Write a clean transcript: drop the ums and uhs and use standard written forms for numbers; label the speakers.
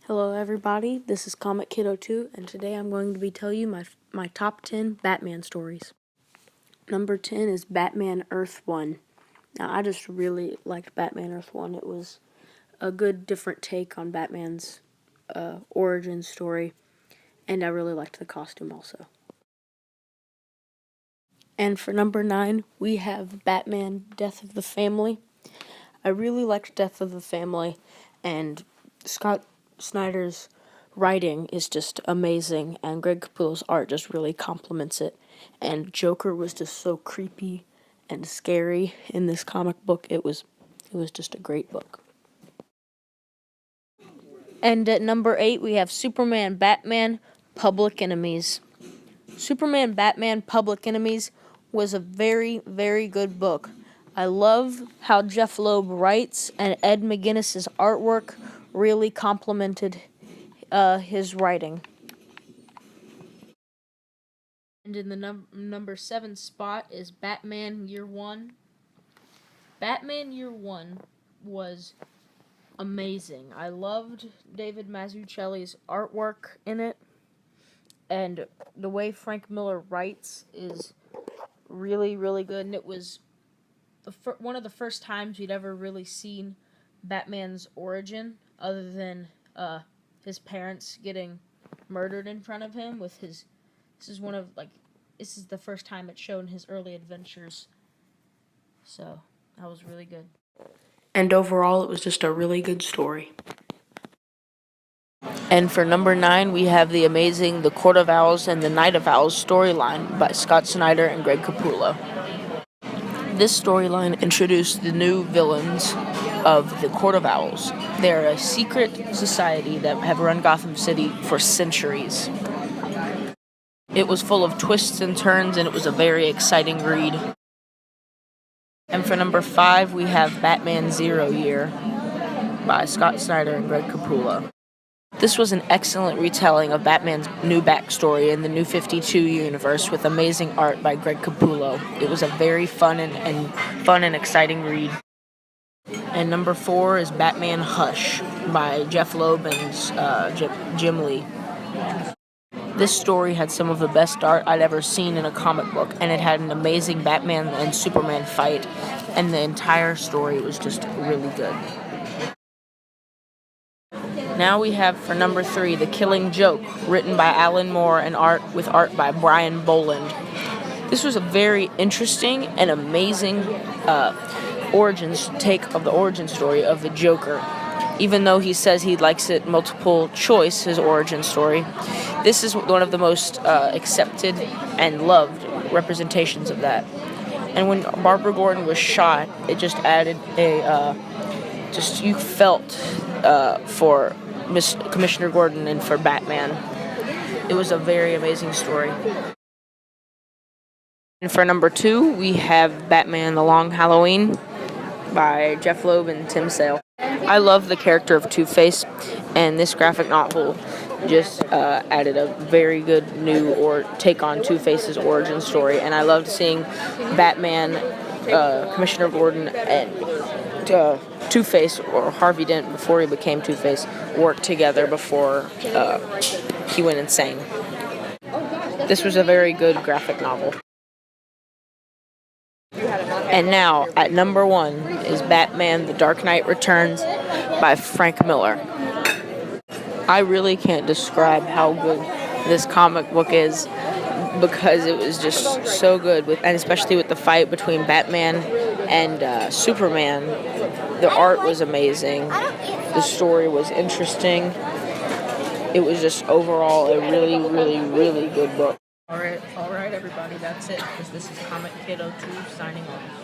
Speaker 1: Hello everybody, this is Comic Kiddo 2, and today I'm going to be telling you my top 10 Batman stories. Number 10 is Batman Earth 1. Now, I just really liked Batman Earth 1. It was a good, different take on Batman's origin story, and I really liked the costume also. And for number 9, we have Batman Death of the Family. I really liked Death of the Family, and Scott Snyder's writing is just amazing, and Greg Capullo's art just really complements it. And Joker was just so creepy and scary in this comic book. It was just a great book. And at number 8, we have Superman Batman Public Enemies. Superman Batman Public Enemies was a very, very good book. I love how Jeff Loeb writes, and Ed McGuinness's artwork really complemented his writing. And in the number 7 spot is Batman Year One. Batman Year One was amazing. I loved David Mazzucchelli's artwork in it, and the way Frank Miller writes is really, really good. And it was one of the first times we'd ever really seen Batman's origin, other than his parents getting murdered in front of him. This is the first time it's shown his early adventures. So that was really good. And overall, it was just a really good story. And for number 9, we have the amazing The Court of Owls and the Night of Owls storyline by Scott Snyder and Greg Capullo. This storyline introduced the new villains of the Court of Owls. They're a secret society that have run Gotham City for centuries. It was full of twists and turns, and it was a very exciting read. And for number 5, we have Batman Zero Year by Scott Snyder and Greg Capullo. This was an excellent retelling of Batman's new backstory in the New 52 universe with amazing art by Greg Capullo. It was a very fun and exciting read. And number 4 is Batman Hush by Jeff Loeb and Jim Lee. This story had some of the best art I'd ever seen in a comic book, and it had an amazing Batman and Superman fight, and the entire story was just really good. Now we have for number 3, The Killing Joke, written by Alan Moore and with art by Brian Boland. This was a very interesting and amazing take of the origin story of the Joker. Even though he says he likes it multiple choice, his origin story, this is one of the most accepted and loved representations of that. And when Barbara Gordon was shot, it just added you felt for Commissioner Gordon and for Batman. It was a very amazing story. And for number 2, we have Batman: The Long Halloween by Jeff Loeb and Tim Sale. I love the character of Two-Face, and this graphic novel just added a very good new take on Two-Face's origin story. And I loved seeing Batman, Commissioner Gordon, and Two-Face, or Harvey Dent before he became Two-Face, work together before he went insane. This was a very good graphic novel. And now, at number 1 is Batman: The Dark Knight Returns by Frank Miller. I really can't describe how good this comic book is, because it was just so good, and especially with the fight between Batman and Superman. The art was amazing. The story was interesting. It was just overall a really, really, really good book. All right, everybody, that's it, because this is Comic Kiddo 2 signing off.